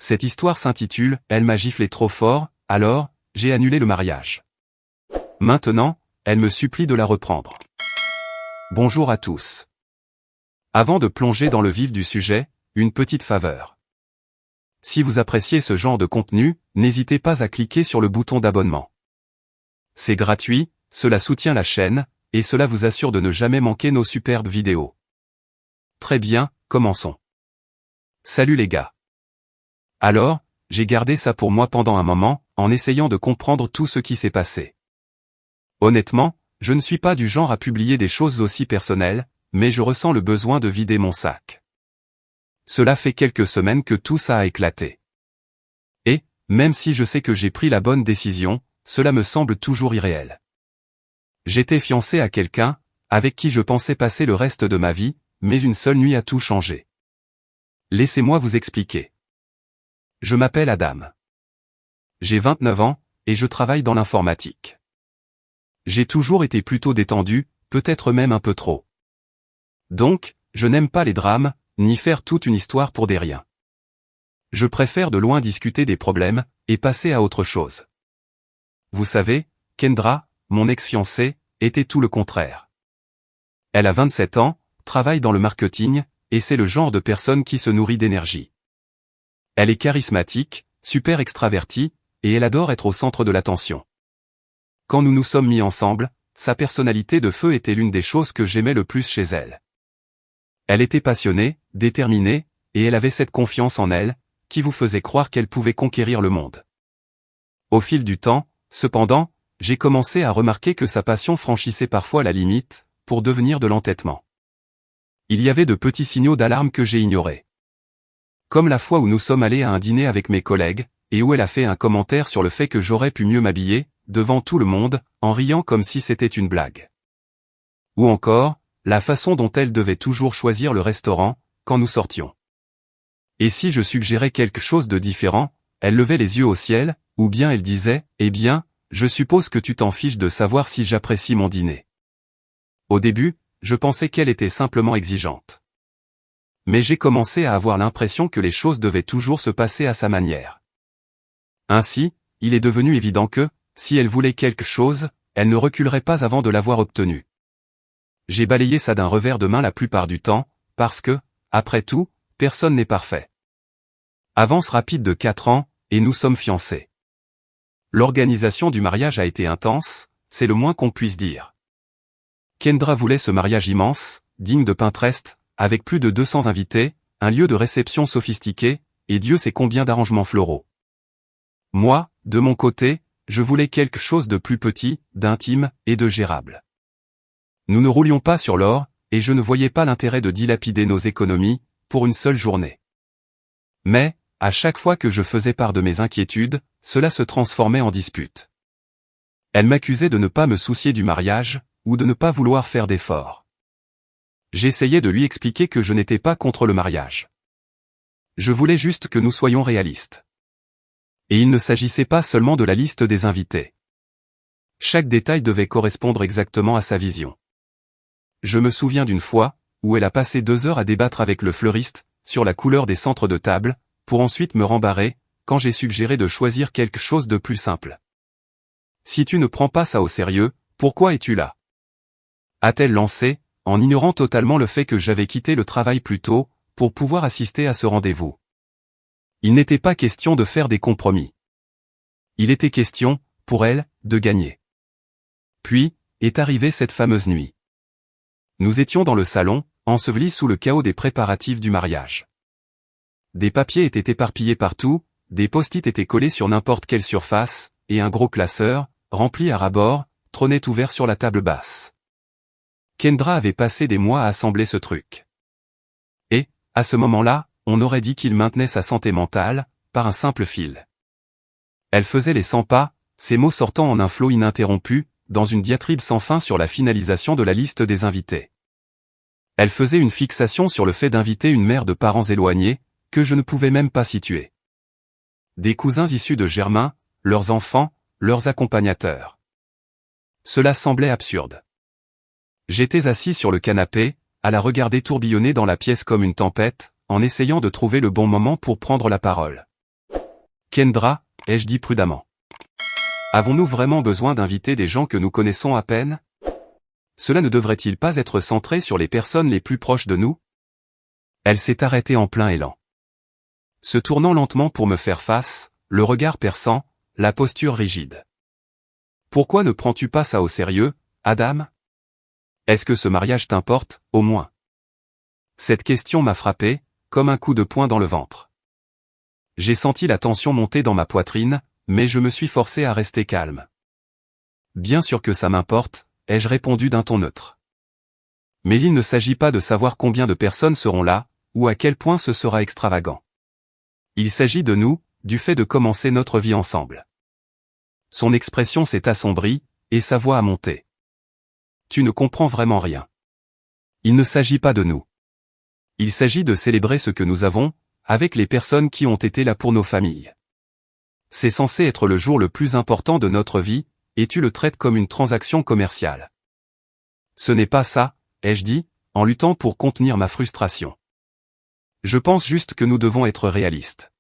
Cette histoire s'intitule « Elle m'a giflé trop fort, alors, j'ai annulé le mariage ». Maintenant, elle me supplie de la reprendre. Bonjour à tous. Avant de plonger dans le vif du sujet, une petite faveur. Si vous appréciez ce genre de contenu, n'hésitez pas à cliquer sur le bouton d'abonnement. C'est gratuit, cela soutient la chaîne, et cela vous assure de ne jamais manquer nos superbes vidéos. Très bien, commençons. Salut les gars. Alors, j'ai gardé ça pour moi pendant un moment, en essayant de comprendre tout ce qui s'est passé. Honnêtement, je ne suis pas du genre à publier des choses aussi personnelles, mais je ressens le besoin de vider mon sac. Cela fait quelques semaines que tout ça a éclaté. Et, même si je sais que j'ai pris la bonne décision, cela me semble toujours irréel. J'étais fiancé à quelqu'un, avec qui je pensais passer le reste de ma vie, mais une seule nuit a tout changé. Laissez-moi vous expliquer. Je m'appelle Adam. J'ai 29 ans, et je travaille dans l'informatique. J'ai toujours été plutôt détendu, peut-être même un peu trop. Donc, je n'aime pas les drames, ni faire toute une histoire pour des riens. Je préfère de loin discuter des problèmes, et passer à autre chose. Vous savez, Kendra, mon ex-fiancée, était tout le contraire. Elle a 27 ans, travaille dans le marketing, et c'est le genre de personne qui se nourrit d'énergie. Elle est charismatique, super extravertie, et elle adore être au centre de l'attention. Quand nous nous sommes mis ensemble, sa personnalité de feu était l'une des choses que j'aimais le plus chez elle. Elle était passionnée, déterminée, et elle avait cette confiance en elle, qui vous faisait croire qu'elle pouvait conquérir le monde. Au fil du temps, cependant, j'ai commencé à remarquer que sa passion franchissait parfois la limite, pour devenir de l'entêtement. Il y avait de petits signaux d'alarme que j'ai ignorés. Comme la fois où nous sommes allés à un dîner avec mes collègues, et où elle a fait un commentaire sur le fait que j'aurais pu mieux m'habiller, devant tout le monde, en riant comme si c'était une blague. Ou encore, la façon dont elle devait toujours choisir le restaurant, quand nous sortions. Et si je suggérais quelque chose de différent, elle levait les yeux au ciel, ou bien elle disait, « Eh bien, je suppose que tu t'en fiches de savoir si j'apprécie mon dîner. » Au début, je pensais qu'elle était simplement exigeante. Mais j'ai commencé à avoir l'impression que les choses devaient toujours se passer à sa manière. Ainsi, il est devenu évident que, si elle voulait quelque chose, elle ne reculerait pas avant de l'avoir obtenu. J'ai balayé ça d'un revers de main la plupart du temps, parce que, après tout, personne n'est parfait. Avance rapide de 4 ans, et nous sommes fiancés. L'organisation du mariage a été intense, c'est le moins qu'on puisse dire. Kendra voulait ce mariage immense, digne de Pinterest, avec plus de 200 invités, un lieu de réception sophistiqué, et Dieu sait combien d'arrangements floraux. Moi, de mon côté, je voulais quelque chose de plus petit, d'intime, et de gérable. Nous ne roulions pas sur l'or, et je ne voyais pas l'intérêt de dilapider nos économies, pour une seule journée. Mais, à chaque fois que je faisais part de mes inquiétudes, cela se transformait en dispute. Elle m'accusait de ne pas me soucier du mariage, ou de ne pas vouloir faire d'efforts. J'essayais de lui expliquer que je n'étais pas contre le mariage. Je voulais juste que nous soyons réalistes. Et il ne s'agissait pas seulement de la liste des invités. Chaque détail devait correspondre exactement à sa vision. Je me souviens d'une fois, où elle a passé 2 heures à débattre avec le fleuriste, sur la couleur des centres de table, pour ensuite me rembarrer, quand j'ai suggéré de choisir quelque chose de plus simple. Si tu ne prends pas ça au sérieux, pourquoi es-tu là? A-t-elle lancé, en ignorant totalement le fait que j'avais quitté le travail plus tôt, pour pouvoir assister à ce rendez-vous. Il n'était pas question de faire des compromis. Il était question, pour elle, de gagner. Puis, est arrivée cette fameuse nuit. Nous étions dans le salon, ensevelis sous le chaos des préparatifs du mariage. Des papiers étaient éparpillés partout, des post-it étaient collés sur n'importe quelle surface, et un gros classeur, rempli à ras-bord, trônait ouvert sur la table basse. Kendra avait passé des mois à assembler ce truc. Et, à ce moment-là, on aurait dit qu'il maintenait sa santé mentale, par un simple fil. Elle faisait les 100 pas, ses mots sortant en un flot ininterrompu, dans une diatribe sans fin sur la finalisation de la liste des invités. Elle faisait une fixation sur le fait d'inviter une mère de parents éloignés, que je ne pouvais même pas situer. Des cousins issus de Germain, leurs enfants, leurs accompagnateurs. Cela semblait absurde. J'étais assis sur le canapé, à la regarder tourbillonner dans la pièce comme une tempête, en essayant de trouver le bon moment pour prendre la parole. Kendra, ai-je dit prudemment. Avons-nous vraiment besoin d'inviter des gens que nous connaissons à peine? Cela ne devrait-il pas être centré sur les personnes les plus proches de nous? Elle s'est arrêtée en plein élan. Se tournant lentement pour me faire face, le regard perçant, la posture rigide. Pourquoi ne prends-tu pas ça au sérieux, Adam? Est-ce que ce mariage t'importe, au moins? Cette question m'a frappé, comme un coup de poing dans le ventre. J'ai senti la tension monter dans ma poitrine, mais je me suis forcé à rester calme. Bien sûr que ça m'importe, ai-je répondu d'un ton neutre. Mais il ne s'agit pas de savoir combien de personnes seront là, ou à quel point ce sera extravagant. Il s'agit de nous, du fait de commencer notre vie ensemble. Son expression s'est assombrie, et sa voix a monté. Tu ne comprends vraiment rien. Il ne s'agit pas de nous. Il s'agit de célébrer ce que nous avons, avec les personnes qui ont été là pour nos familles. C'est censé être le jour le plus important de notre vie, et tu le traites comme une transaction commerciale. Ce n'est pas ça, ai-je dit, en luttant pour contenir ma frustration. Je pense juste que nous devons être réalistes.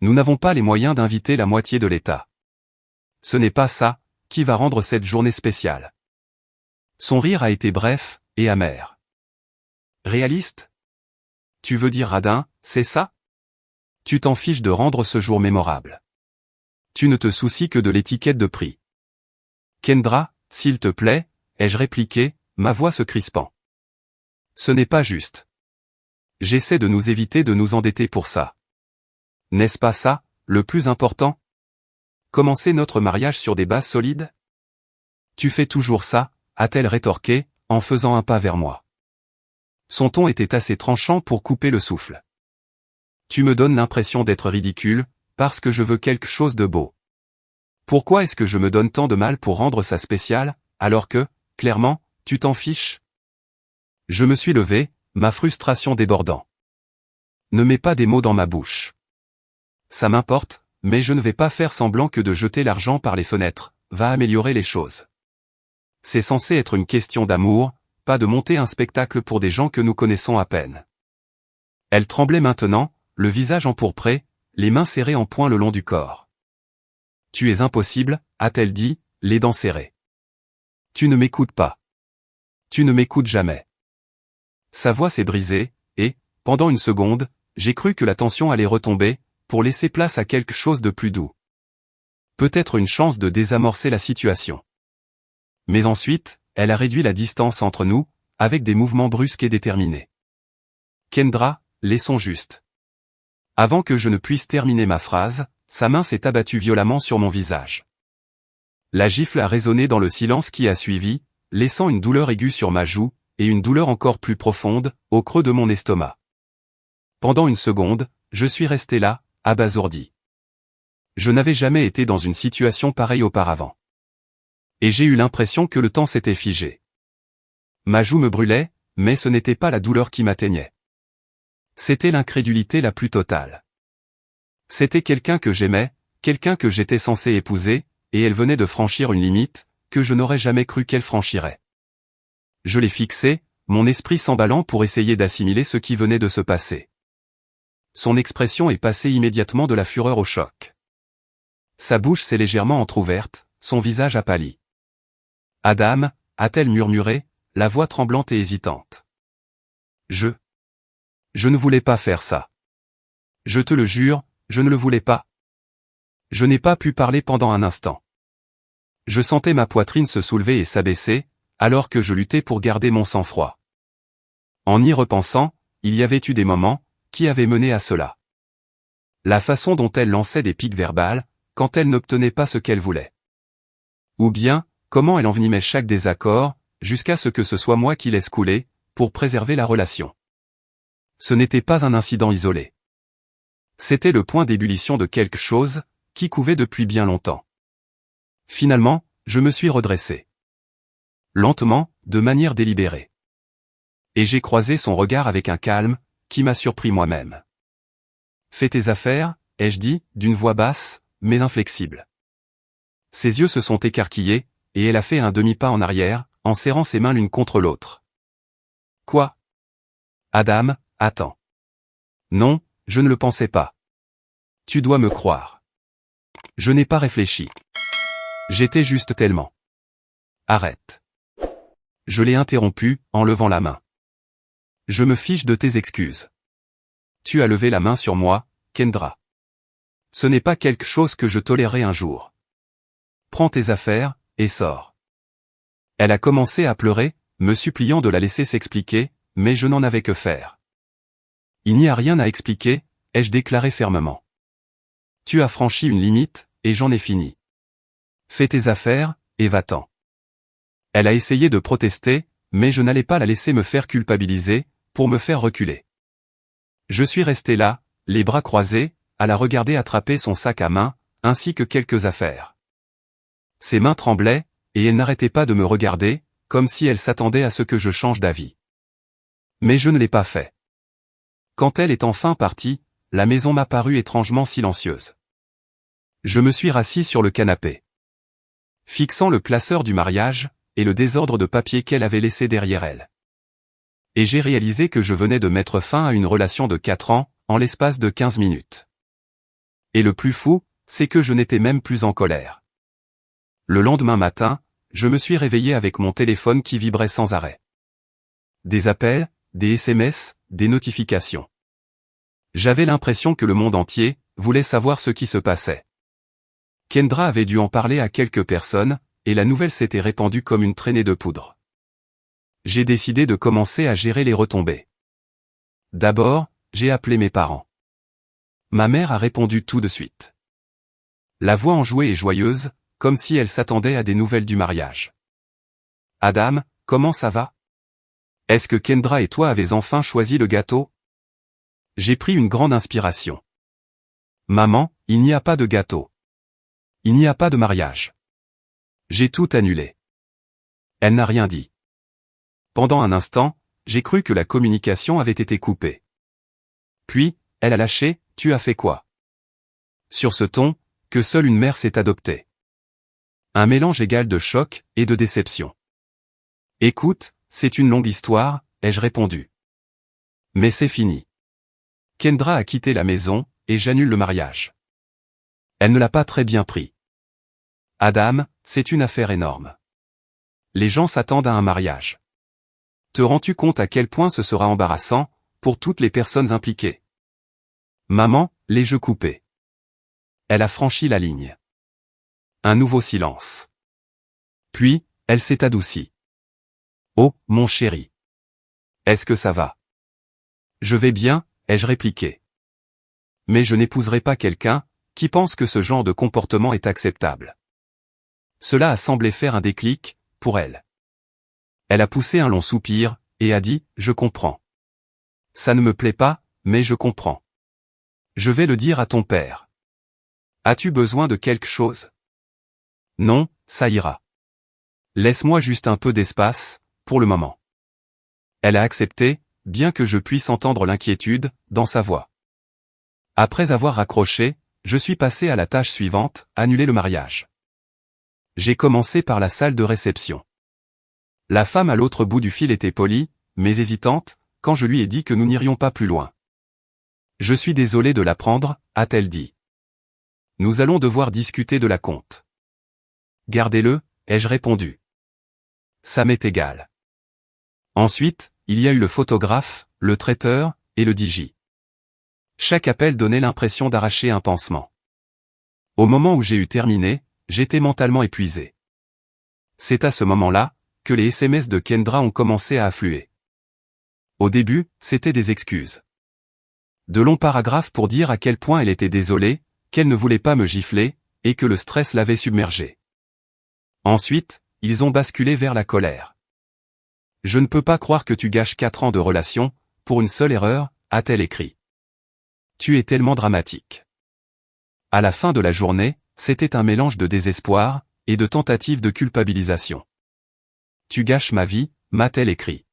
Nous n'avons pas les moyens d'inviter la moitié de l'État. Ce n'est pas ça, qui va rendre cette journée spéciale. Son rire a été bref, et amer. Réaliste? Tu veux dire radin, c'est ça? Tu t'en fiches de rendre ce jour mémorable. Tu ne te soucies que de l'étiquette de prix. Kendra, s'il te plaît, ai-je répliqué, ma voix se crispant. Ce n'est pas juste. J'essaie de nous éviter de nous endetter pour ça. N'est-ce pas ça, le plus important? Commencer notre mariage sur des bases solides? Tu fais toujours ça, a-t-elle rétorqué, en faisant un pas vers moi. Son ton était assez tranchant pour couper le souffle. Tu me donnes l'impression d'être ridicule, parce que je veux quelque chose de beau. Pourquoi est-ce que je me donne tant de mal pour rendre ça spécial, alors que, clairement, tu t'en fiches? Je me suis levé, ma frustration débordant. Ne mets pas des mots dans ma bouche. Ça m'importe, mais je ne vais pas faire semblant que de jeter l'argent par les fenêtres va améliorer les choses. C'est censé être une question d'amour, pas de monter un spectacle pour des gens que nous connaissons à peine. Elle tremblait maintenant, le visage empourpré, les mains serrées en poing le long du corps. Tu es impossible, a-t-elle dit, les dents serrées. Tu ne m'écoutes pas. Tu ne m'écoutes jamais. Sa voix s'est brisée, et, pendant une seconde, j'ai cru que la tension allait retomber, pour laisser place à quelque chose de plus doux. Peut-être une chance de désamorcer la situation. Mais ensuite, elle a réduit la distance entre nous, avec des mouvements brusques et déterminés. Kendra, laissons juste. Avant que je ne puisse terminer ma phrase, sa main s'est abattue violemment sur mon visage. La gifle a résonné dans le silence qui a suivi, laissant une douleur aiguë sur ma joue, et une douleur encore plus profonde, au creux de mon estomac. Pendant une seconde, je suis resté là, abasourdi. Je n'avais jamais été dans une situation pareille auparavant. Et j'ai eu l'impression que le temps s'était figé. Ma joue me brûlait, mais ce n'était pas la douleur qui m'atteignait. C'était l'incrédulité la plus totale. C'était quelqu'un que j'aimais, quelqu'un que j'étais censé épouser, et elle venait de franchir une limite, que je n'aurais jamais cru qu'elle franchirait. Je l'ai fixé, mon esprit s'emballant pour essayer d'assimiler ce qui venait de se passer. Son expression est passée immédiatement de la fureur au choc. Sa bouche s'est légèrement entr'ouverte, son visage a pâli. Adam, a-t-elle murmuré, la voix tremblante et hésitante. Je ne voulais pas faire ça. Je te le jure, je ne le voulais pas. Je n'ai pas pu parler pendant un instant. Je sentais ma poitrine se soulever et s'abaisser, alors que je luttais pour garder mon sang-froid. En y repensant, il y avait eu des moments, qui avaient mené à cela. La façon dont elle lançait des piques verbales, quand elle n'obtenait pas ce qu'elle voulait. Ou bien, comment elle envenimait chaque désaccord, jusqu'à ce que ce soit moi qui laisse couler, pour préserver la relation. Ce n'était pas un incident isolé. C'était le point d'ébullition de quelque chose, qui couvait depuis bien longtemps. Finalement, je me suis redressé. Lentement, de manière délibérée. Et j'ai croisé son regard avec un calme, qui m'a surpris moi-même. Fais tes affaires, ai-je dit, d'une voix basse, mais inflexible. Ses yeux se sont écarquillés, et elle a fait un demi-pas en arrière, en serrant ses mains l'une contre l'autre. Quoi? Adam, attends. Non, je ne le pensais pas. Tu dois me croire. Je n'ai pas réfléchi. J'étais juste tellement. Arrête. Je l'ai interrompu, en levant la main. Je me fiche de tes excuses. Tu as levé la main sur moi, Kendra. Ce n'est pas quelque chose que je tolérerai un jour. Prends tes affaires, et sors. Elle a commencé à pleurer, me suppliant de la laisser s'expliquer, mais je n'en avais que faire. Il n'y a rien à expliquer, ai-je déclaré fermement. Tu as franchi une limite, et j'en ai fini. Fais tes affaires, et va-t'en. Elle a essayé de protester, mais je n'allais pas la laisser me faire culpabiliser, pour me faire reculer. Je suis resté là, les bras croisés, à la regarder attraper son sac à main, ainsi que quelques affaires. Ses mains tremblaient, et elle n'arrêtait pas de me regarder, comme si elle s'attendait à ce que je change d'avis. Mais je ne l'ai pas fait. Quand elle est enfin partie, la maison m'a paru étrangement silencieuse. Je me suis rassis sur le canapé. Fixant le classeur du mariage, et le désordre de papier qu'elle avait laissé derrière elle. Et j'ai réalisé que je venais de mettre fin à une relation de 4 ans, en l'espace de 15 minutes. Et le plus fou, c'est que je n'étais même plus en colère. Le lendemain matin, je me suis réveillé avec mon téléphone qui vibrait sans arrêt. Des appels, des SMS, des notifications. J'avais l'impression que le monde entier voulait savoir ce qui se passait. Kendra avait dû en parler à quelques personnes, et la nouvelle s'était répandue comme une traînée de poudre. J'ai décidé de commencer à gérer les retombées. D'abord, j'ai appelé mes parents. Ma mère a répondu tout de suite. La voix enjouée et joyeuse, comme si elle s'attendait à des nouvelles du mariage. Adam, comment ça va? Est-ce que Kendra et toi avez enfin choisi le gâteau? J'ai pris une grande inspiration. Maman, il n'y a pas de gâteau. Il n'y a pas de mariage. J'ai tout annulé. Elle n'a rien dit. Pendant un instant, j'ai cru que la communication avait été coupée. Puis, elle a lâché, tu as fait quoi? Sur ce ton, que seule une mère s'est adoptée. Un mélange égal de choc et de déception. Écoute, c'est une longue histoire, ai-je répondu. Mais c'est fini. Kendra a quitté la maison, et j'annule le mariage. Elle ne l'a pas très bien pris. Adam, c'est une affaire énorme. Les gens s'attendent à un mariage. Te rends-tu compte à quel point ce sera embarrassant, pour toutes les personnes impliquées? Maman, les jeux coupés. Elle a franchi la ligne. Un nouveau silence. Puis, elle s'est adoucie. Oh, mon chéri. Est-ce que ça va? Je vais bien, ai-je répliqué. Mais je n'épouserai pas quelqu'un qui pense que ce genre de comportement est acceptable. Cela a semblé faire un déclic, pour elle. Elle a poussé un long soupir, et a dit, je comprends. Ça ne me plaît pas, mais je comprends. Je vais le dire à ton père. As-tu besoin de quelque chose? Non, ça ira. Laisse-moi juste un peu d'espace, pour le moment. Elle a accepté, bien que je puisse entendre l'inquiétude, dans sa voix. Après avoir raccroché, je suis passé à la tâche suivante, annuler le mariage. J'ai commencé par la salle de réception. La femme à l'autre bout du fil était polie, mais hésitante, quand je lui ai dit que nous n'irions pas plus loin. Je suis désolé de l'apprendre, a-t-elle dit. Nous allons devoir discuter de la compte. Gardez-le, ai-je répondu. Ça m'est égal. Ensuite, il y a eu le photographe, le traiteur, et le DJ. Chaque appel donnait l'impression d'arracher un pansement. Au moment où j'ai eu terminé, j'étais mentalement épuisé. C'est à ce moment-là, que les SMS de Kendra ont commencé à affluer. Au début, c'était des excuses. De longs paragraphes pour dire à quel point elle était désolée, qu'elle ne voulait pas me gifler, et que le stress l'avait submergée. Ensuite, ils ont basculé vers la colère. Je ne peux pas croire que tu gâches 4 ans de relation, pour une seule erreur, a-t-elle écrit. Tu es tellement dramatique. À la fin de la journée, c'était un mélange de désespoir, et de tentative de culpabilisation. Tu gâches ma vie, m'a-t-elle écrit.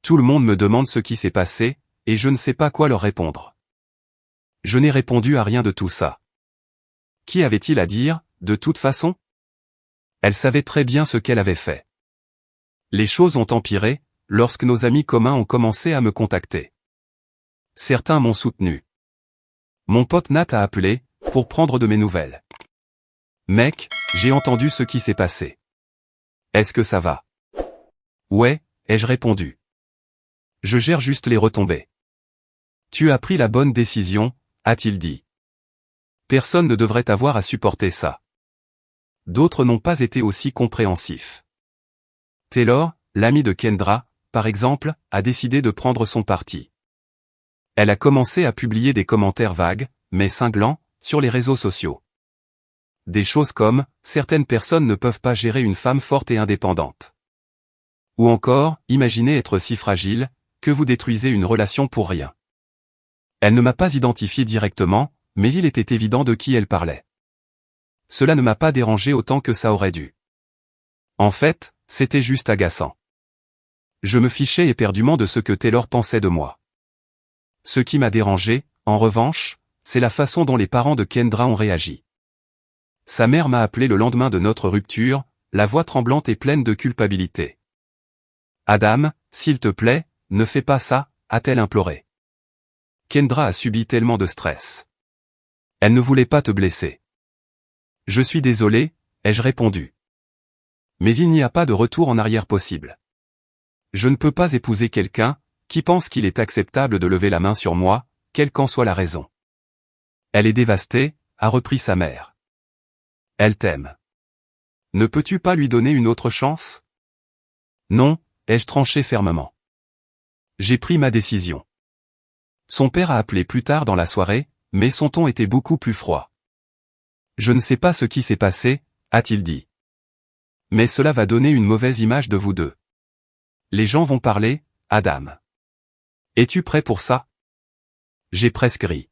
Tout le monde me demande ce qui s'est passé, et je ne sais pas quoi leur répondre. Je n'ai répondu à rien de tout ça. Qui avait-il à dire, de toute façon? Elle savait très bien ce qu'elle avait fait. Les choses ont empiré, lorsque nos amis communs ont commencé à me contacter. Certains m'ont soutenu. Mon pote Nat a appelé, pour prendre de mes nouvelles. Mec, j'ai entendu ce qui s'est passé. Est-ce que ça va? Ouais, ai-je répondu. Je gère juste les retombées. Tu as pris la bonne décision, a-t-il dit. Personne ne devrait avoir à supporter ça. D'autres n'ont pas été aussi compréhensifs. Taylor, l'amie de Kendra, par exemple, a décidé de prendre son parti. Elle a commencé à publier des commentaires vagues, mais cinglants, sur les réseaux sociaux. Des choses comme « Certaines personnes ne peuvent pas gérer une femme forte et indépendante ». Ou encore « Imaginez être si fragile, que vous détruisez une relation pour rien ». Elle ne m'a pas identifié directement, mais il était évident de qui elle parlait. Cela ne m'a pas dérangé autant que ça aurait dû. En fait, c'était juste agaçant. Je me fichais éperdument de ce que Taylor pensait de moi. Ce qui m'a dérangé, en revanche, c'est la façon dont les parents de Kendra ont réagi. Sa mère m'a appelé le lendemain de notre rupture, la voix tremblante et pleine de culpabilité. « Adam, s'il te plaît, ne fais pas ça », a-t-elle imploré. Kendra a subi tellement de stress. Elle ne voulait pas te blesser. Je suis désolé, ai-je répondu. Mais il n'y a pas de retour en arrière possible. Je ne peux pas épouser quelqu'un qui pense qu'il est acceptable de lever la main sur moi, quelle qu'en soit la raison. Elle est dévastée, a repris sa mère. Elle t'aime. Ne peux-tu pas lui donner une autre chance? Non, ai-je tranché fermement. J'ai pris ma décision. Son père a appelé plus tard dans la soirée, mais son ton était beaucoup plus froid. Je ne sais pas ce qui s'est passé, a-t-il dit. Mais cela va donner une mauvaise image de vous deux. Les gens vont parler, Adam. Es-tu prêt pour ça? J'ai presque ri.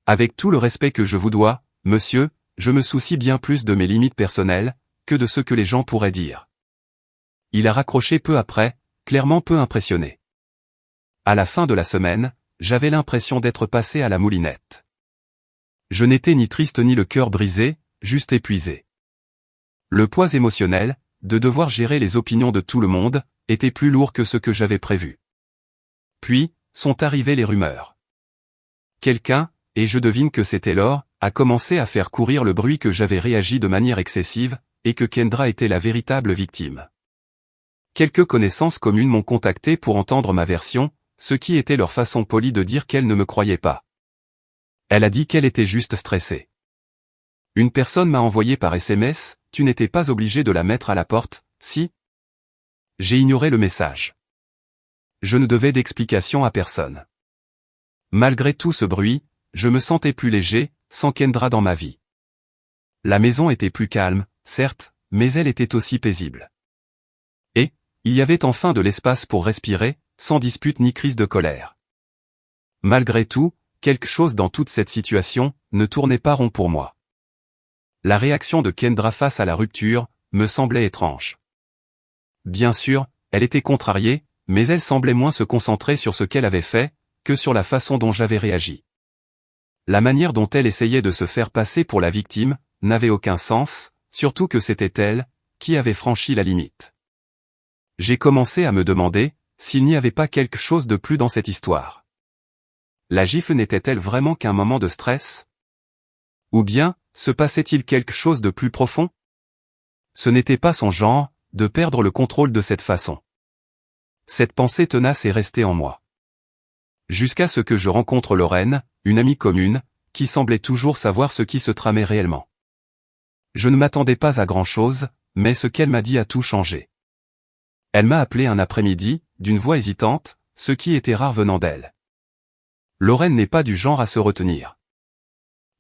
Avec tout le respect que je vous dois, monsieur, je me soucie bien plus de mes limites personnelles, que de ce que les gens pourraient dire. Il a raccroché peu après, clairement peu impressionné. À la fin de la semaine, j'avais l'impression d'être passé à la moulinette. Je n'étais ni triste ni le cœur brisé, juste épuisé. Le poids émotionnel, de devoir gérer les opinions de tout le monde, était plus lourd que ce que j'avais prévu. Puis, sont arrivées les rumeurs. Quelqu'un, et je devine que c'était Taylor, a commencé à faire courir le bruit que j'avais réagi de manière excessive, et que Kendra était la véritable victime. Quelques connaissances communes m'ont contacté pour entendre ma version, ce qui était leur façon polie de dire qu'elle ne me croyait pas. Elle a dit qu'elle était juste stressée. Une personne m'a envoyé par SMS, « Tu n'étais pas obligé de la mettre à la porte, si ?» J'ai ignoré le message. Je ne devais d'explication à personne. Malgré tout ce bruit, je me sentais plus léger, sans Kendra dans ma vie. La maison était plus calme, certes, mais elle était aussi paisible. Et, il y avait enfin de l'espace pour respirer, sans dispute ni crise de colère. Malgré tout, quelque chose dans toute cette situation ne tournait pas rond pour moi. La réaction de Kendra face à la rupture me semblait étrange. Bien sûr, elle était contrariée, mais elle semblait moins se concentrer sur ce qu'elle avait fait, que sur la façon dont j'avais réagi. La manière dont elle essayait de se faire passer pour la victime n'avait aucun sens, surtout que c'était elle qui avait franchi la limite. J'ai commencé à me demander s'il n'y avait pas quelque chose de plus dans cette histoire. La gifle n'était-elle vraiment qu'un moment de stress? Ou bien, se passait-il quelque chose de plus profond? Ce n'était pas son genre, de perdre le contrôle de cette façon. Cette pensée tenace est restée en moi. Jusqu'à ce que je rencontre Lorraine, une amie commune, qui semblait toujours savoir ce qui se tramait réellement. Je ne m'attendais pas à grand-chose, mais ce qu'elle m'a dit a tout changé. Elle m'a appelé un après-midi, d'une voix hésitante, ce qui était rare venant d'elle. Lorraine n'est pas du genre à se retenir.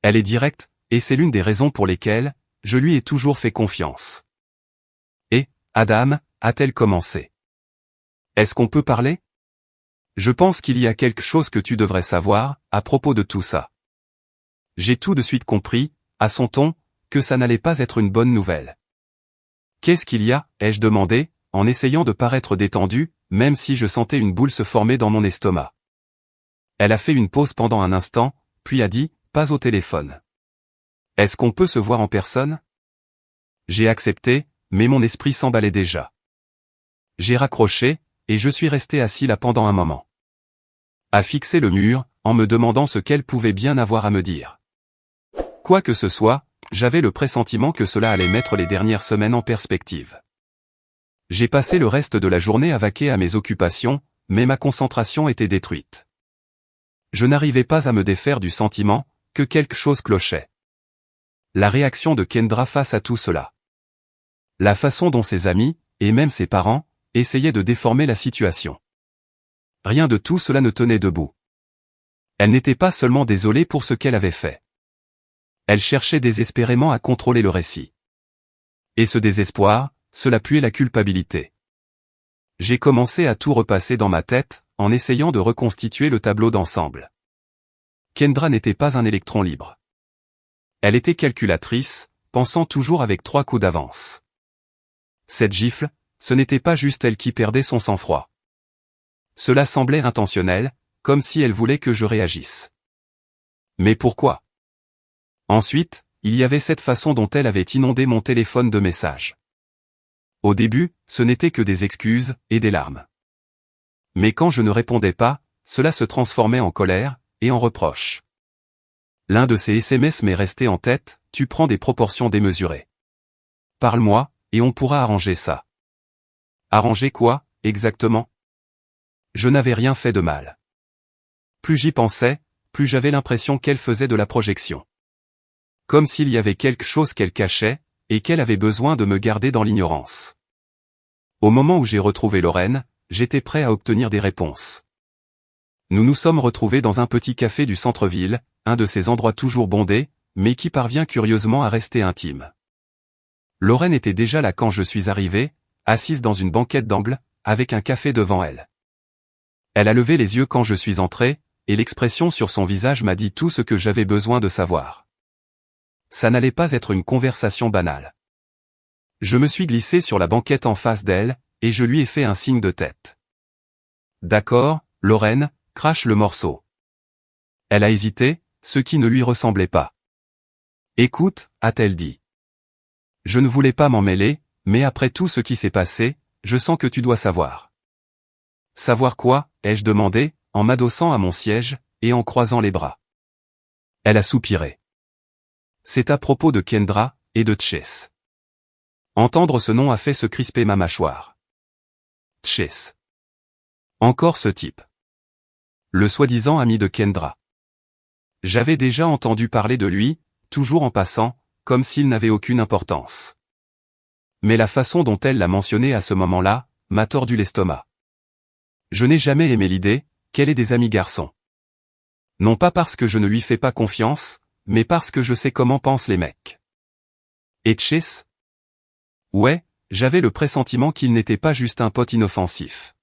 Elle est directe, et c'est l'une des raisons pour lesquelles je lui ai toujours fait confiance. Et, Adam, a-t-elle commencé? Est-ce qu'on peut parler? Je pense qu'il y a quelque chose que tu devrais savoir, à propos de tout ça. J'ai tout de suite compris, à son ton, que ça n'allait pas être une bonne nouvelle. Qu'est-ce qu'il y a, ai-je demandé, en essayant de paraître détendu, même si je sentais une boule se former dans mon estomac. Elle a fait une pause pendant un instant, puis a dit, pas au téléphone. Est-ce qu'on peut se voir en personne? J'ai accepté, mais mon esprit s'emballait déjà. J'ai raccroché, et je suis resté assis là pendant un moment. À fixer le mur, en me demandant ce qu'elle pouvait bien avoir à me dire. Quoi que ce soit, j'avais le pressentiment que cela allait mettre les dernières semaines en perspective. J'ai passé le reste de la journée à vaquer à mes occupations, mais ma concentration était détruite. Je n'arrivais pas à me défaire du sentiment que quelque chose clochait. La réaction de Kendra face à tout cela. La façon dont ses amis, et même ses parents, essayaient de déformer la situation. Rien de tout cela ne tenait debout. Elle n'était pas seulement désolée pour ce qu'elle avait fait. Elle cherchait désespérément à contrôler le récit. Et ce désespoir, cela puait la culpabilité. J'ai commencé à tout repasser dans ma tête, en essayant de reconstituer le tableau d'ensemble. Kendra n'était pas un électron libre. Elle était calculatrice, pensant toujours avec 3 coups d'avance. Cette gifle, ce n'était pas juste elle qui perdait son sang-froid. Cela semblait intentionnel, comme si elle voulait que je réagisse. Mais pourquoi? Ensuite, il y avait cette façon dont elle avait inondé mon téléphone de messages. Au début, ce n'était que des excuses et des larmes. Mais quand je ne répondais pas, cela se transformait en colère et en reproche. L'un de ces SMS m'est resté en tête, tu prends des proportions démesurées. Parle-moi, et on pourra arranger ça. Arranger quoi, exactement? Je n'avais rien fait de mal. Plus j'y pensais, plus j'avais l'impression qu'elle faisait de la projection. Comme s'il y avait quelque chose qu'elle cachait, et qu'elle avait besoin de me garder dans l'ignorance. Au moment où j'ai retrouvé Lorraine, j'étais prêt à obtenir des réponses. Nous nous sommes retrouvés dans un petit café du centre-ville, un de ces endroits toujours bondés, mais qui parvient curieusement à rester intime. Lorraine était déjà là quand je suis arrivé, assise dans une banquette d'angle, avec un café devant elle. Elle a levé les yeux quand je suis entré, et l'expression sur son visage m'a dit tout ce que j'avais besoin de savoir. Ça n'allait pas être une conversation banale. Je me suis glissé sur la banquette en face d'elle, et je lui ai fait un signe de tête. D'accord, Lorraine, crache le morceau. Elle a hésité, ce qui ne lui ressemblait pas. Écoute, a-t-elle dit. Je ne voulais pas m'en mêler, mais après tout ce qui s'est passé, je sens que tu dois savoir. Savoir quoi, ai-je demandé, en m'adossant à mon siège, et en croisant les bras. Elle a soupiré. C'est à propos de Kendra, et de Chase. Entendre ce nom a fait se crisper ma mâchoire. Chase. Encore ce type. Le soi-disant ami de Kendra. J'avais déjà entendu parler de lui, toujours en passant, comme s'il n'avait aucune importance. Mais la façon dont elle l'a mentionné à ce moment-là, m'a tordu l'estomac. Je n'ai jamais aimé l'idée qu'elle ait des amis garçons. Non pas parce que je ne lui fais pas confiance, mais parce que je sais comment pensent les mecs. Et Chase? Ouais, j'avais le pressentiment qu'il n'était pas juste un pote inoffensif.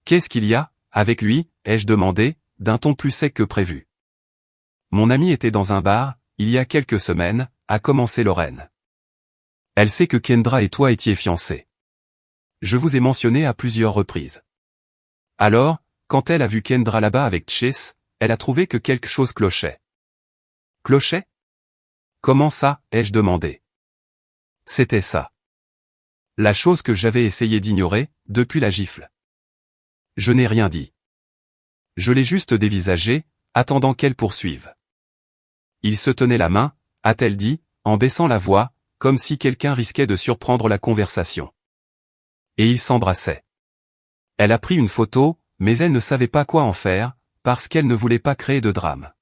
Qu'est-ce qu'il y a, avec lui, ai-je demandé, d'un ton plus sec que prévu. Mon ami était dans un bar, il y a quelques semaines, a commencé Lorraine. Elle sait que Kendra et toi étiez fiancés. Je vous ai mentionné à plusieurs reprises. Alors, quand elle a vu Kendra là-bas avec Chase, elle a trouvé que quelque chose clochait. Clochait? Comment ça, ai-je demandé. C'était ça. La chose que j'avais essayé d'ignorer, depuis la gifle. Je n'ai rien dit. Je l'ai juste dévisagé, attendant qu'elle poursuive. Il se tenait la main, a-t-elle dit, en baissant la voix, comme si quelqu'un risquait de surprendre la conversation. Et ils s'embrassaient. Elle a pris une photo, mais elle ne savait pas quoi en faire, parce qu'elle ne voulait pas créer de drame.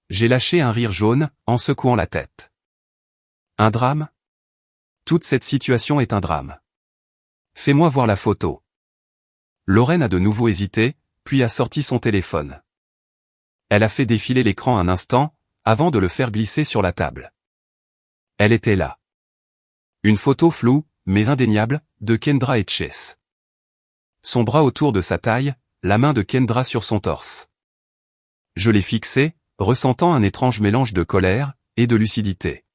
J'ai lâché un rire jaune, en secouant la tête. Un drame? Toute cette situation est un drame. Fais-moi voir la photo. Lorraine a de nouveau hésité, puis a sorti son téléphone. Elle a fait défiler l'écran un instant, avant de le faire glisser sur la table. Elle était là. Une photo floue, mais indéniable, de Kendra et Chase. Son bras autour de sa taille, la main de Kendra sur son torse. Je l'ai fixée, ressentant un étrange mélange de colère et de lucidité.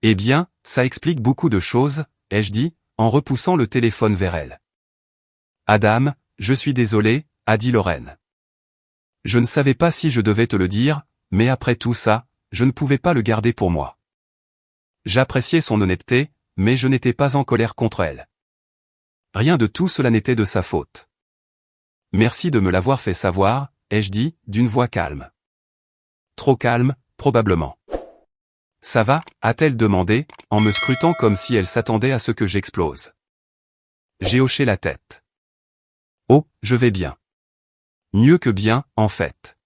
Eh bien, ça explique beaucoup de choses, ai-je dit, en repoussant le téléphone vers elle. Adam, je suis désolé, a dit Lorraine. Je ne savais pas si je devais te le dire, mais après tout ça, je ne pouvais pas le garder pour moi. J'appréciais son honnêteté, mais je n'étais pas en colère contre elle. Rien de tout cela n'était de sa faute. Merci de me l'avoir fait savoir, ai-je dit, d'une voix calme. Trop calme, probablement. Ça va, a-t-elle demandé, en me scrutant comme si elle s'attendait à ce que j'explose. J'ai hoché la tête. Oh, je vais bien. Mieux que bien, en fait.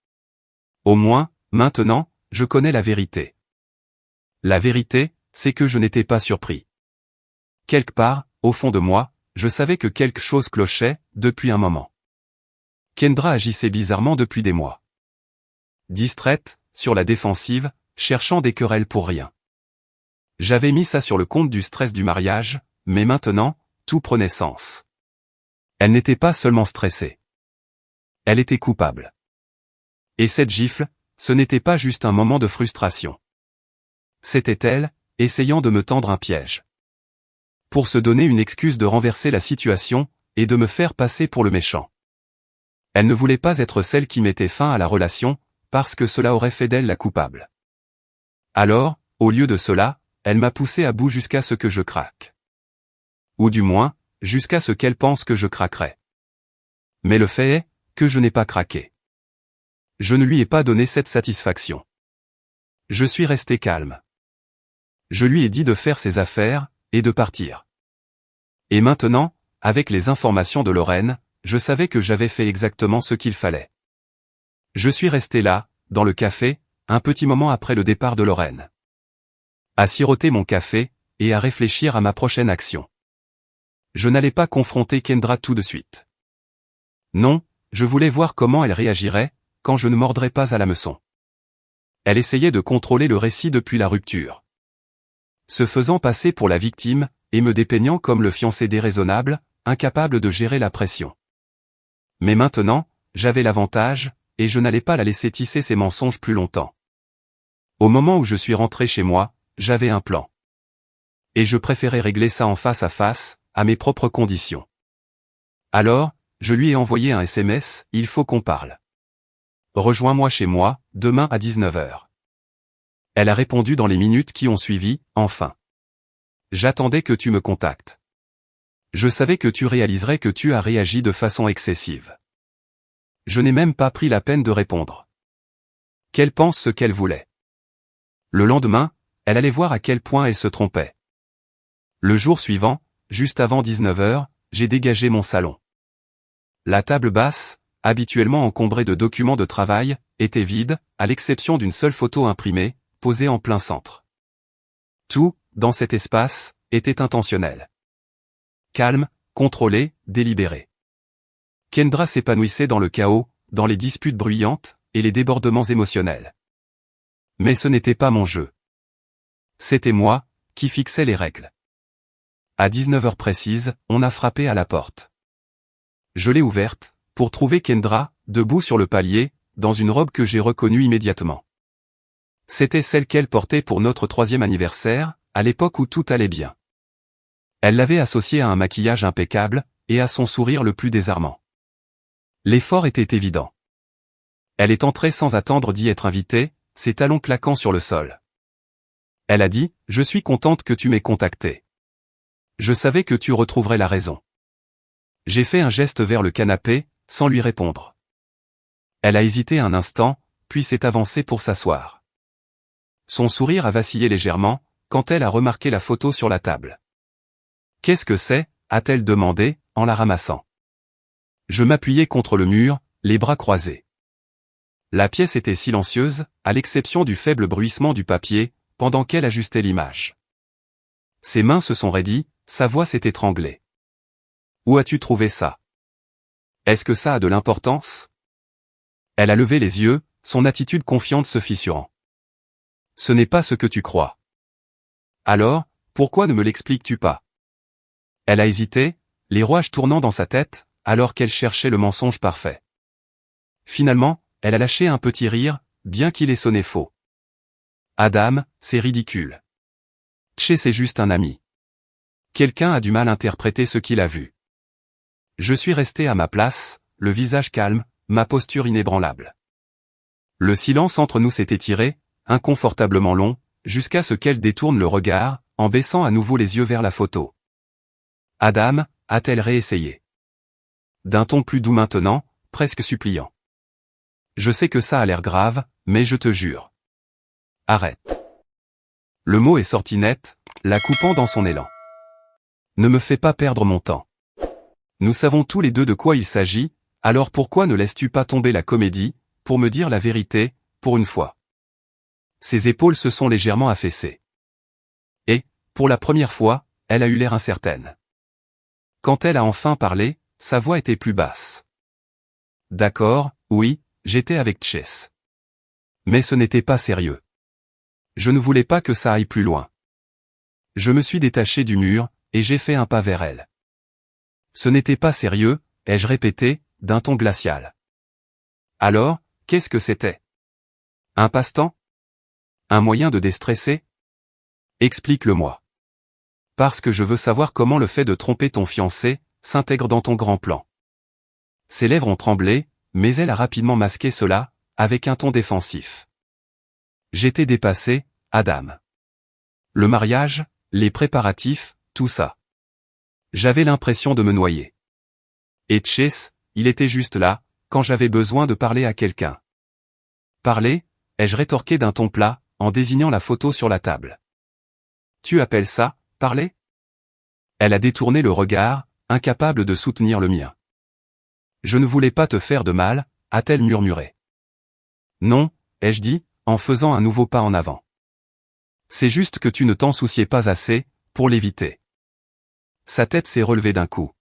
Au moins, maintenant, je connais la vérité. La vérité, c'est que je n'étais pas surpris. Quelque part, au fond de moi, je savais que quelque chose clochait, depuis un moment. Kendra agissait bizarrement depuis des mois. Distraite, sur la défensive, cherchant des querelles pour rien. J'avais mis ça sur le compte du stress du mariage, mais maintenant, tout prenait sens. Elle n'était pas seulement stressée. Elle était coupable. Et cette gifle, ce n'était pas juste un moment de frustration. C'était elle, essayant de me tendre un piège. Pour se donner une excuse de renverser la situation, et de me faire passer pour le méchant. Elle ne voulait pas être celle qui mettait fin à la relation, parce que cela aurait fait d'elle la coupable. Alors, au lieu de cela, elle m'a poussé à bout jusqu'à ce que je craque. Ou du moins, jusqu'à ce qu'elle pense que je craquerai. Mais le fait est, que je n'ai pas craqué. Je ne lui ai pas donné cette satisfaction. Je suis resté calme. Je lui ai dit de faire ses affaires, et de partir. Et maintenant, avec les informations de Lorraine, je savais que j'avais fait exactement ce qu'il fallait. Je suis resté là, dans le café, un petit moment après le départ de Lorraine. À siroter mon café, et à réfléchir à ma prochaine action. Je n'allais pas confronter Kendra tout de suite. Non, je voulais voir comment elle réagirait, quand je ne mordrais pas à l'hameçon. Elle essayait de contrôler le récit depuis la rupture. Se faisant passer pour la victime, et me dépeignant comme le fiancé déraisonnable, incapable de gérer la pression. Mais maintenant, j'avais l'avantage, et je n'allais pas la laisser tisser ses mensonges plus longtemps. Au moment où je suis rentré chez moi, j'avais un plan. Et je préférais régler ça en face à face, à mes propres conditions. Alors, je lui ai envoyé un SMS, il faut qu'on parle. Rejoins-moi chez moi, demain à 19h. Elle a répondu dans les minutes qui ont suivi, enfin. J'attendais que tu me contactes. Je savais que tu réaliserais que tu as réagi de façon excessive. Je n'ai même pas pris la peine de répondre. Qu'elle pense ce qu'elle voulait. Le lendemain, elle allait voir à quel point elle se trompait. Le jour suivant, juste avant 19h, j'ai dégagé mon salon. La table basse, habituellement encombrée de documents de travail, était vide, à l'exception d'une seule photo imprimée, posée en plein centre. Tout, dans cet espace, était intentionnel. Calme, contrôlé, délibéré. Kendra s'épanouissait dans le chaos, dans les disputes bruyantes, et les débordements émotionnels. Mais ce n'était pas mon jeu. C'était moi, qui fixais les règles. À 19h précise, on a frappé à la porte. Je l'ai ouverte, pour trouver Kendra, debout sur le palier, dans une robe que j'ai reconnue immédiatement. C'était celle qu'elle portait pour notre 3e anniversaire, à l'époque où tout allait bien. Elle l'avait associée à un maquillage impeccable, et à son sourire le plus désarmant. L'effort était évident. Elle est entrée sans attendre d'y être invitée, ses talons claquant sur le sol. Elle a dit, « Je suis contente que tu m'aies contacté. Je savais que tu retrouverais la raison. » J'ai fait un geste vers le canapé, sans lui répondre. Elle a hésité un instant, puis s'est avancée pour s'asseoir. Son sourire a vacillé légèrement, quand elle a remarqué la photo sur la table. « Qu'est-ce que c'est ?» a-t-elle demandé, en la ramassant. Je m'appuyais contre le mur, les bras croisés. La pièce était silencieuse, à l'exception du faible bruissement du papier, pendant qu'elle ajustait l'image. Ses mains se sont raidies, sa voix s'est étranglée. « Où as-tu trouvé ça? Est-ce que ça a de l'importance ?» Elle a levé les yeux, son attitude confiante se fissurant. « Ce n'est pas ce que tu crois. » Alors, pourquoi ne me l'expliques-tu pas? Elle a hésité, les rouages tournant dans sa tête, alors qu'elle cherchait le mensonge parfait. Finalement, elle a lâché un petit rire, bien qu'il ait sonné faux. Adam, c'est ridicule. Tché, c'est juste un ami. Quelqu'un a du mal à interpréter ce qu'il a vu. Je suis resté à ma place, le visage calme, ma posture inébranlable. Le silence entre nous s'est étiré, inconfortablement long, jusqu'à ce qu'elle détourne le regard, en baissant à nouveau les yeux vers la photo. Adam, a-t-elle réessayé? D'un ton plus doux maintenant, presque suppliant. Je sais que ça a l'air grave, mais je te jure. Arrête. Le mot est sorti net, la coupant dans son élan. Ne me fais pas perdre mon temps. Nous savons tous les deux de quoi il s'agit, alors pourquoi ne laisses-tu pas tomber la comédie, pour me dire la vérité, pour une fois? Ses épaules se sont légèrement affaissées. Et, pour la première fois, elle a eu l'air incertaine. Quand elle a enfin parlé, sa voix était plus basse. D'accord, oui, j'étais avec Chess. Mais ce n'était pas sérieux. Je ne voulais pas que ça aille plus loin. Je me suis détaché du mur, et j'ai fait un pas vers elle. Ce n'était pas sérieux, ai-je répété, d'un ton glacial. Alors, qu'est-ce que c'était? Un passe-temps? Un moyen de déstresser? Explique-le-moi. Parce que je veux savoir comment le fait de tromper ton fiancé s'intègre dans ton grand plan. Ses lèvres ont tremblé, mais elle a rapidement masqué cela, avec un ton défensif. J'étais dépassé, Adam. Le mariage, les préparatifs, tout ça. J'avais l'impression de me noyer. Et Chase, il était juste là, quand j'avais besoin de parler à quelqu'un. Parler, ai-je rétorqué d'un ton plat, en désignant la photo sur la table. Tu appelles ça, parler? Elle a détourné le regard, incapable de soutenir le mien. Je ne voulais pas te faire de mal, a-t-elle murmuré. Non, ai-je dit, en faisant un nouveau pas en avant. C'est juste que tu ne t'en souciais pas assez, pour l'éviter. Sa tête s'est relevée d'un coup.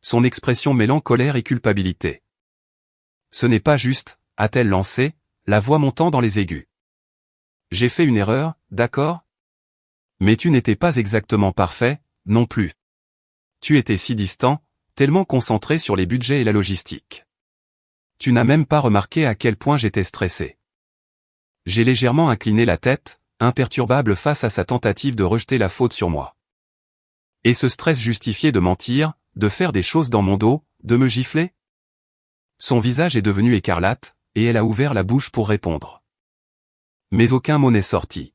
Son expression mêlant colère et culpabilité. Ce n'est pas juste, a-t-elle lancé, la voix montant dans les aigus. J'ai fait une erreur, d'accord? Mais tu n'étais pas exactement parfait, non plus. Tu étais si distant, tellement concentré sur les budgets et la logistique. Tu n'as même pas remarqué à quel point j'étais stressé. J'ai légèrement incliné la tête, imperturbable face à sa tentative de rejeter la faute sur moi. Et ce stress justifié de mentir, de faire des choses dans mon dos, de me gifler? Son visage est devenu écarlate, et elle a ouvert la bouche pour répondre. Mais aucun mot n'est sorti.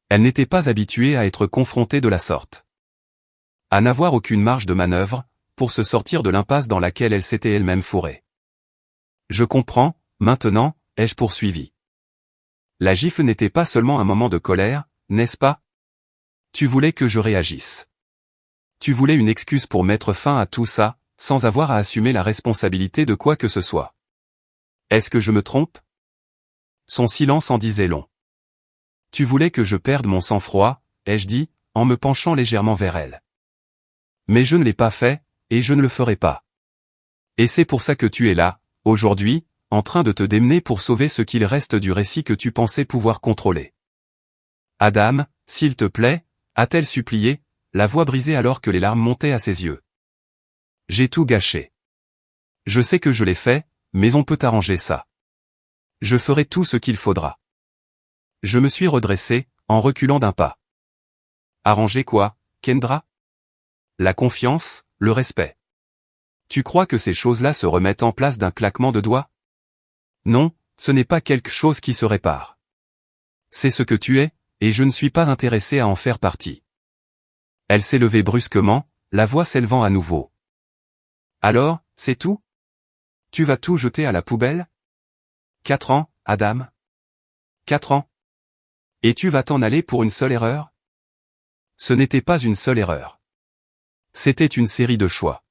Elle n'était pas habituée à être confrontée de la sorte. À n'avoir aucune marge de manœuvre, pour se sortir de l'impasse dans laquelle elle s'était elle-même fourrée. Je comprends, maintenant, ai-je poursuivi. La gifle n'était pas seulement un moment de colère, n'est-ce pas? Tu voulais que je réagisse. Tu voulais une excuse pour mettre fin à tout ça, sans avoir à assumer la responsabilité de quoi que ce soit. Est-ce que je me trompe? Son silence en disait long. Tu voulais que je perde mon sang-froid, ai-je dit, en me penchant légèrement vers elle. Mais je ne l'ai pas fait, et je ne le ferai pas. Et c'est pour ça que tu es là, aujourd'hui, en train de te démener pour sauver ce qu'il reste du récit que tu pensais pouvoir contrôler. Adam, s'il te plaît, a-t-elle supplié, la voix brisée alors que les larmes montaient à ses yeux. J'ai tout gâché. Je sais que je l'ai fait, mais on peut arranger ça. Je ferai tout ce qu'il faudra. Je me suis redressé, en reculant d'un pas. Arranger quoi, Kendra? La confiance, le respect. Tu crois que ces choses-là se remettent en place d'un claquement de doigts? Non, ce n'est pas quelque chose qui se répare. C'est ce que tu es, et je ne suis pas intéressé à en faire partie. Elle s'est levée brusquement, la voix s'élevant à nouveau. Alors, c'est tout? Tu vas tout jeter à la poubelle? 4 ans, Adam? 4 ans? Et tu vas t'en aller pour une seule erreur? Ce n'était pas une seule erreur. C'était une série de choix.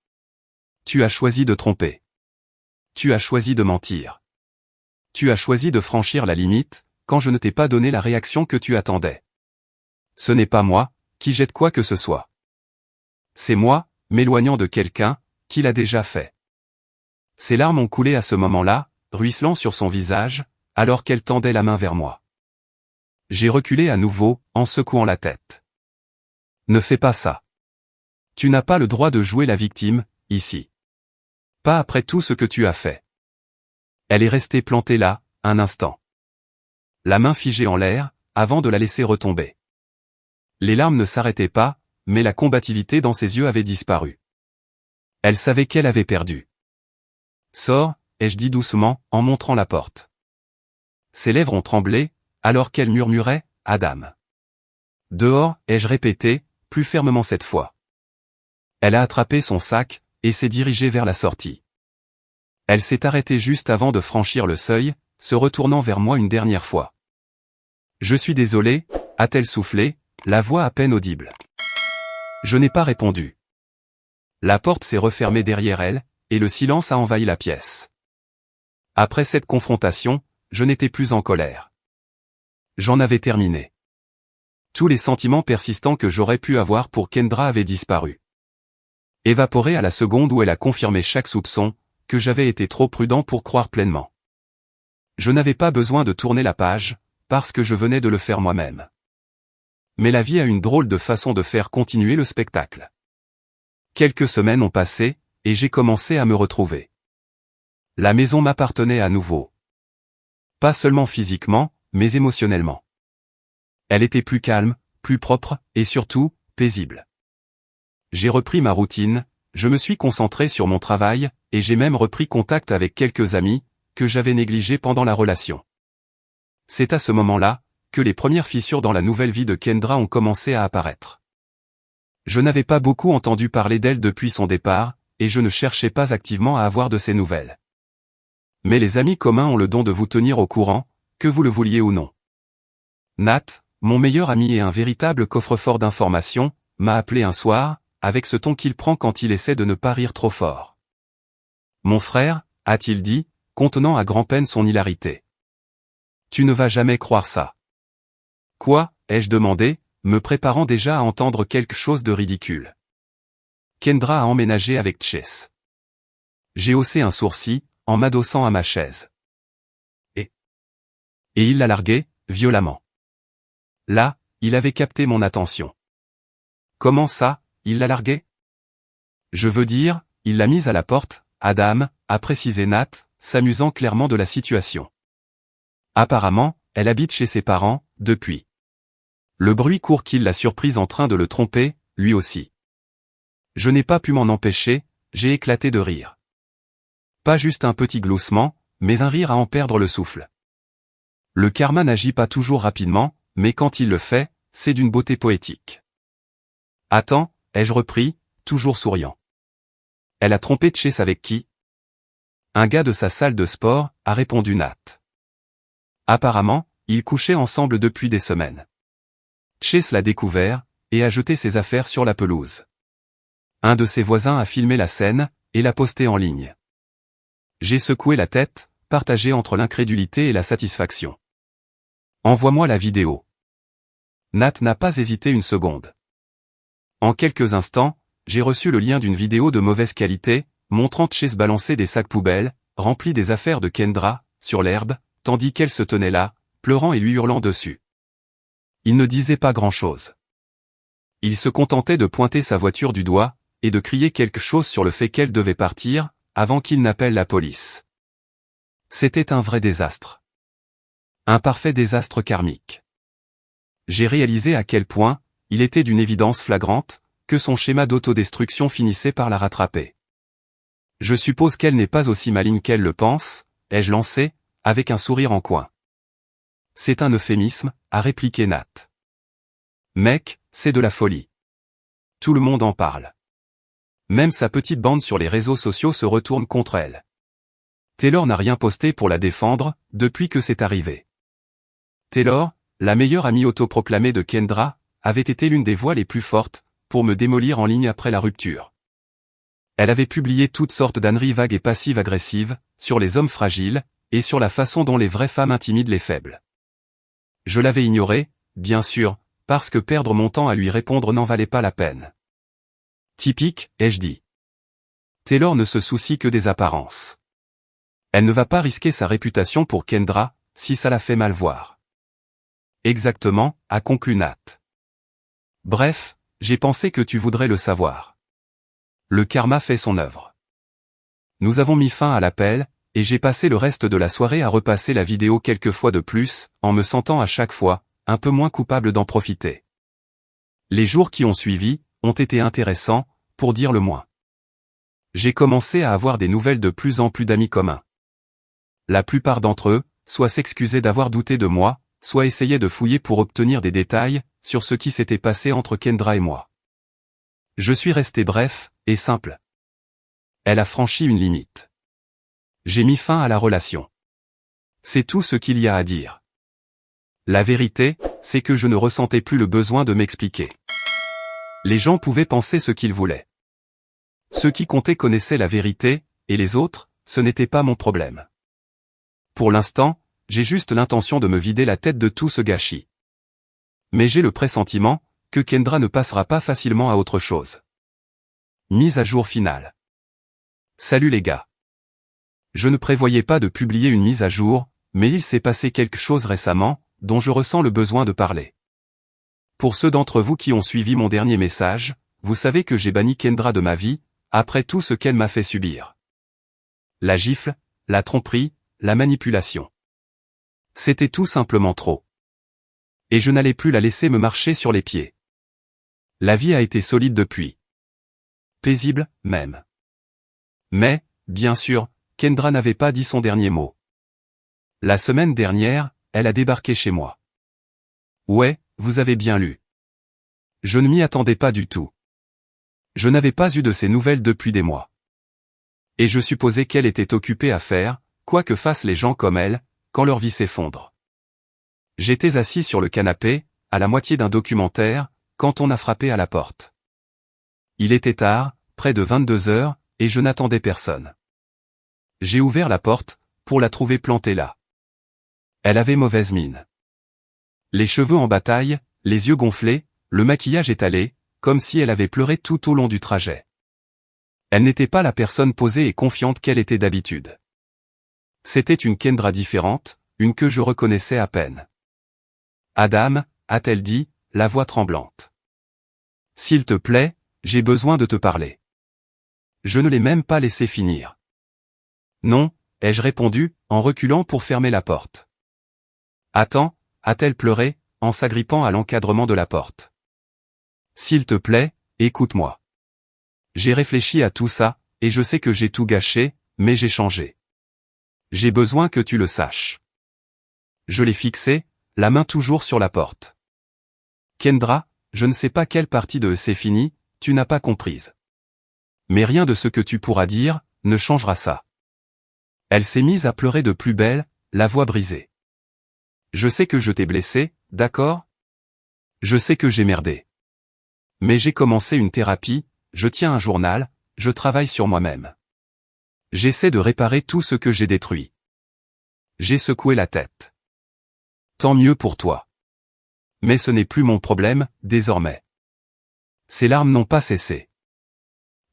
Tu as choisi de tromper. Tu as choisi de mentir. Tu as choisi de franchir la limite, quand je ne t'ai pas donné la réaction que tu attendais. Ce n'est pas moi, qui jette quoi que ce soit. C'est moi, m'éloignant de quelqu'un, qui l'a déjà fait. Ses larmes ont coulé à ce moment-là, ruisselant sur son visage, alors qu'elle tendait la main vers moi. J'ai reculé à nouveau, en secouant la tête. Ne fais pas ça. Tu n'as pas le droit de jouer la victime, ici. Pas après tout ce que tu as fait. Elle est restée plantée là, un instant. La main figée en l'air, avant de la laisser retomber. Les larmes ne s'arrêtaient pas, mais la combativité dans ses yeux avait disparu. Elle savait qu'elle avait perdu. Sors, ai-je dit doucement, en montrant la porte. Ses lèvres ont tremblé, alors qu'elle murmurait, Adam. Dehors, ai-je répété, plus fermement cette fois. Elle a attrapé son sac, et s'est dirigée vers la sortie. Elle s'est arrêtée juste avant de franchir le seuil, se retournant vers moi une dernière fois. Je suis désolé, a-t-elle soufflé, la voix à peine audible. Je n'ai pas répondu. La porte s'est refermée derrière elle, et le silence a envahi la pièce. Après cette confrontation, je n'étais plus en colère. J'en avais terminé. Tous les sentiments persistants que j'aurais pu avoir pour Kendra avaient disparu. Évaporés à la seconde où elle a confirmé chaque soupçon, que j'avais été trop prudent pour croire pleinement. Je n'avais pas besoin de tourner la page, parce que je venais de le faire moi-même. Mais la vie a une drôle de façon de faire continuer le spectacle. Quelques semaines ont passé, et j'ai commencé à me retrouver. La maison m'appartenait à nouveau. Pas seulement physiquement, mais émotionnellement. Elle était plus calme, plus propre, et surtout, paisible. J'ai repris ma routine, je me suis concentré sur mon travail, et j'ai même repris contact avec quelques amis, que j'avais négligés pendant la relation. C'est à ce moment-là, que les premières fissures dans la nouvelle vie de Kendra ont commencé à apparaître. Je n'avais pas beaucoup entendu parler d'elle depuis son départ, et je ne cherchais pas activement à avoir de ses nouvelles. Mais les amis communs ont le don de vous tenir au courant, que vous le vouliez ou non. Nat, mon meilleur ami et un véritable coffre-fort d'informations, m'a appelé un soir, avec ce ton qu'il prend quand il essaie de ne pas rire trop fort. Mon frère, a-t-il dit, contenant à grand-peine son hilarité. Tu ne vas jamais croire ça. Quoi, ai-je demandé, me préparant déjà à entendre quelque chose de ridicule. Kendra a emménagé avec Chase. J'ai haussé un sourcil, en m'adossant à ma chaise. Et il l'a largué, violemment. Là, il avait capté mon attention. Comment ça, il l'a largué? Je veux dire, il l'a mise à la porte, Adam, a précisé Nat, s'amusant clairement de la situation. Apparemment, elle habite chez ses parents, depuis. Le bruit court qu'il l'a surprise en train de le tromper, lui aussi. Je n'ai pas pu m'en empêcher, j'ai éclaté de rire. Pas juste un petit gloussement, mais un rire à en perdre le souffle. Le karma n'agit pas toujours rapidement, mais quand il le fait, c'est d'une beauté poétique. Attends, ai-je repris, toujours souriant. Elle a trompé Chase avec qui? Un gars de sa salle de sport, a répondu Nat. Apparemment, ils couchaient ensemble depuis des semaines. Chase l'a découvert, et a jeté ses affaires sur la pelouse. Un de ses voisins a filmé la scène, et l'a posté en ligne. J'ai secoué la tête, partagé entre l'incrédulité et la satisfaction. Envoie-moi la vidéo. Nat n'a pas hésité une seconde. En quelques instants, j'ai reçu le lien d'une vidéo de mauvaise qualité, montrant Chase balancer des sacs poubelles, remplis des affaires de Kendra, sur l'herbe, tandis qu'elle se tenait là, pleurant et lui hurlant dessus. Il ne disait pas grand-chose. Il se contentait de pointer sa voiture du doigt, et de crier quelque chose sur le fait qu'elle devait partir, avant qu'il n'appelle la police. C'était un vrai désastre. Un parfait désastre karmique. J'ai réalisé à quel point, il était d'une évidence flagrante, que son schéma d'autodestruction finissait par la rattraper. Je suppose qu'elle n'est pas aussi maligne qu'elle le pense, ai-je lancé, avec un sourire en coin. C'est un euphémisme, a répliqué Nat. Mec, c'est de la folie. Tout le monde en parle. Même sa petite bande sur les réseaux sociaux se retourne contre elle. Taylor n'a rien posté pour la défendre, depuis que c'est arrivé. Taylor, la meilleure amie autoproclamée de Kendra, avait été l'une des voix les plus fortes, pour me démolir en ligne après la rupture. Elle avait publié toutes sortes d'âneries vagues et passives-agressives, sur les hommes fragiles, et sur la façon dont les vraies femmes intimident les faibles. Je l'avais ignoré, bien sûr, parce que perdre mon temps à lui répondre n'en valait pas la peine. Typique, ai-je dit. Taylor ne se soucie que des apparences. Elle ne va pas risquer sa réputation pour Kendra, si ça la fait mal voir. Exactement, a conclu Nat. Bref, j'ai pensé que tu voudrais le savoir. Le karma fait son œuvre. Nous avons mis fin à l'appel, et j'ai passé le reste de la soirée à repasser la vidéo quelques fois de plus, en me sentant à chaque fois, un peu moins coupable d'en profiter. Les jours qui ont suivi, ont été intéressants, pour dire le moins. J'ai commencé à avoir des nouvelles de plus en plus d'amis communs. La plupart d'entre eux, soit s'excusaient d'avoir douté de moi, soit essayaient de fouiller pour obtenir des détails, sur ce qui s'était passé entre Kendra et moi. Je suis resté bref, et simple. Elle a franchi une limite. J'ai mis fin à la relation. C'est tout ce qu'il y a à dire. La vérité, c'est que je ne ressentais plus le besoin de m'expliquer. Les gens pouvaient penser ce qu'ils voulaient. Ceux qui comptaient connaissaient la vérité, et les autres, ce n'était pas mon problème. Pour l'instant, j'ai juste l'intention de me vider la tête de tout ce gâchis. Mais j'ai le pressentiment que Kendra ne passera pas facilement à autre chose. Mise à jour finale. Salut les gars. Je ne prévoyais pas de publier une mise à jour, mais il s'est passé quelque chose récemment, dont je ressens le besoin de parler. Pour ceux d'entre vous qui ont suivi mon dernier message, vous savez que j'ai banni Kendra de ma vie, après tout ce qu'elle m'a fait subir. La gifle, la tromperie, la manipulation. C'était tout simplement trop. Et je n'allais plus la laisser me marcher sur les pieds. La vie a été solide depuis. Paisible, même. Mais, bien sûr, Kendra n'avait pas dit son dernier mot. La semaine dernière, elle a débarqué chez moi. Ouais, vous avez bien lu. Je ne m'y attendais pas du tout. Je n'avais pas eu de ses nouvelles depuis des mois. Et je supposais qu'elle était occupée à faire, quoi que fassent les gens comme elle, quand leur vie s'effondre. J'étais assis sur le canapé, à la moitié d'un documentaire, quand on a frappé à la porte. Il était tard, près de 22 heures, et je n'attendais personne. J'ai ouvert la porte, pour la trouver plantée là. Elle avait mauvaise mine. Les cheveux en bataille, les yeux gonflés, le maquillage étalé, comme si elle avait pleuré tout au long du trajet. Elle n'était pas la personne posée et confiante qu'elle était d'habitude. C'était une Kendra différente, une que je reconnaissais à peine. Adam, a-t-elle dit, la voix tremblante. S'il te plaît, j'ai besoin de te parler. Je ne l'ai même pas laissé finir. Non, ai-je répondu, en reculant pour fermer la porte. Attends, a-t-elle pleuré, en s'agrippant à l'encadrement de la porte. S'il te plaît, écoute-moi. J'ai réfléchi à tout ça, et je sais que j'ai tout gâché, mais j'ai changé. J'ai besoin que tu le saches. Je l'ai fixé, la main toujours sur la porte. Kendra, je ne sais pas quelle partie de c'est fini, tu n'as pas comprise. Mais rien de ce que tu pourras dire, ne changera ça. Elle s'est mise à pleurer de plus belle, la voix brisée. Je sais que je t'ai blessé, d'accord? Je sais que j'ai merdé. Mais j'ai commencé une thérapie, je tiens un journal, je travaille sur moi-même. J'essaie de réparer tout ce que j'ai détruit. J'ai secoué la tête. Tant mieux pour toi. Mais ce n'est plus mon problème, désormais. Ces larmes n'ont pas cessé.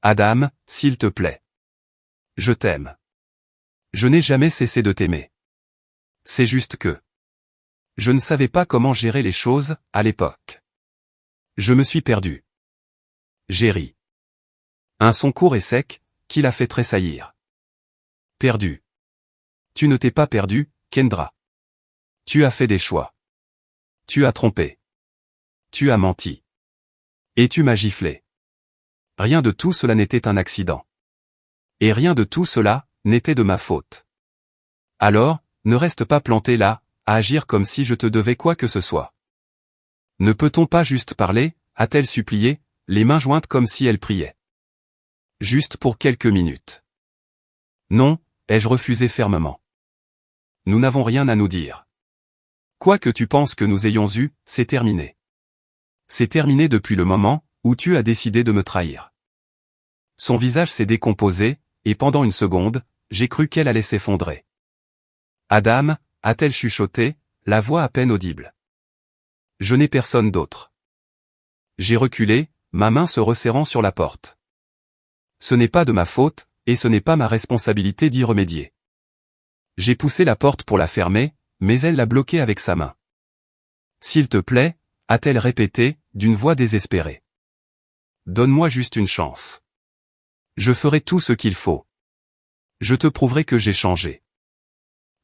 Adam, s'il te plaît. Je t'aime. Je n'ai jamais cessé de t'aimer. C'est juste que je ne savais pas comment gérer les choses, à l'époque. Je me suis perdu. J'ai ri. Un son court et sec, qui l'a fait tressaillir. Perdu. Tu ne t'es pas perdu, Kendra. Tu as fait des choix. Tu as trompé. Tu as menti. Et tu m'as giflé. Rien de tout cela n'était un accident. Et rien de tout cela n'était de ma faute. Alors, ne reste pas planté là, à agir comme si je te devais quoi que ce soit. Ne peut-on pas juste parler, a-t-elle supplié, les mains jointes comme si elle priait. Juste pour quelques minutes. Non, ai-je refusé fermement. Nous n'avons rien à nous dire. Quoi que tu penses que nous ayons eu, c'est terminé. C'est terminé depuis le moment où tu as décidé de me trahir. Son visage s'est décomposé, et pendant une seconde, j'ai cru qu'elle allait s'effondrer. Adam, a-t-elle chuchoté, la voix à peine audible. Je n'ai personne d'autre. J'ai reculé, ma main se resserrant sur la porte. Ce n'est pas de ma faute, et ce n'est pas ma responsabilité d'y remédier. J'ai poussé la porte pour la fermer, mais elle l'a bloquée avec sa main. S'il te plaît, a-t-elle répété, d'une voix désespérée. Donne-moi juste une chance. Je ferai tout ce qu'il faut. Je te prouverai que j'ai changé.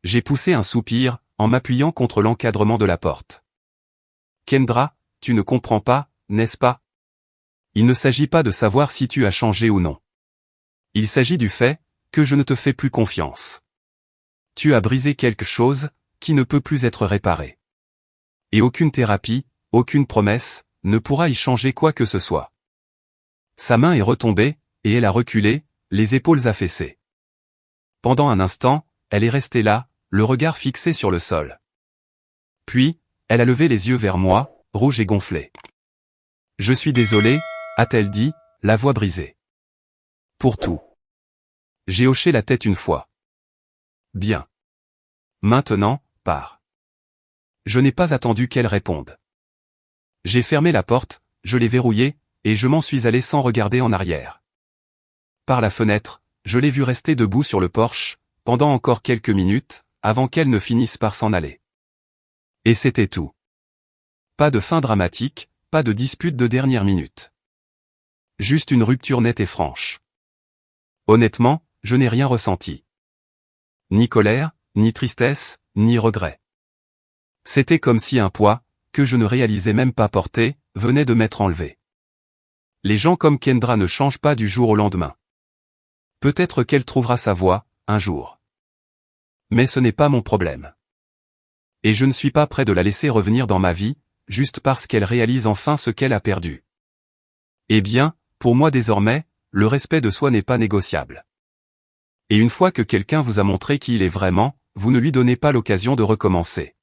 J'ai poussé un soupir, en m'appuyant contre l'encadrement de la porte. Kendra, tu ne comprends pas, n'est-ce pas? Il ne s'agit pas de savoir si tu as changé ou non. Il s'agit du fait que je ne te fais plus confiance. Tu as brisé quelque chose qui ne peut plus être réparé. Et aucune thérapie, aucune promesse, ne pourra y changer quoi que ce soit. Sa main est retombée, et elle a reculé, les épaules affaissées. Pendant un instant, elle est restée là, le regard fixé sur le sol. Puis, Elle a levé les yeux vers moi, rouge et gonflée. Je suis désolé, a-t-elle dit, la voix brisée. Pour tout. J'ai hoché la tête une fois. Bien. Maintenant, pars. Je n'ai pas attendu qu'elle réponde. J'ai fermé la porte, je l'ai verrouillée, et je m'en suis allé sans regarder en arrière. Par la fenêtre, je l'ai vue rester debout sur le porche, pendant encore quelques minutes, avant qu'elle ne finisse par s'en aller. Et c'était tout. Pas de fin dramatique, pas de dispute de dernière minute. Juste une rupture nette et franche. Honnêtement, je n'ai rien ressenti. Ni colère, ni tristesse, ni regret. C'était comme si un poids, que je ne réalisais même pas porter, venait de m'être enlevé. Les gens comme Kendra ne changent pas du jour au lendemain. Peut-être qu'elle trouvera sa voie, un jour. Mais ce n'est pas mon problème. Et je ne suis pas prêt de la laisser revenir dans ma vie, juste parce qu'elle réalise enfin ce qu'elle a perdu. Eh bien, pour moi désormais, le respect de soi n'est pas négociable. Et une fois que quelqu'un vous a montré qui il est vraiment, vous ne lui donnez pas l'occasion de recommencer.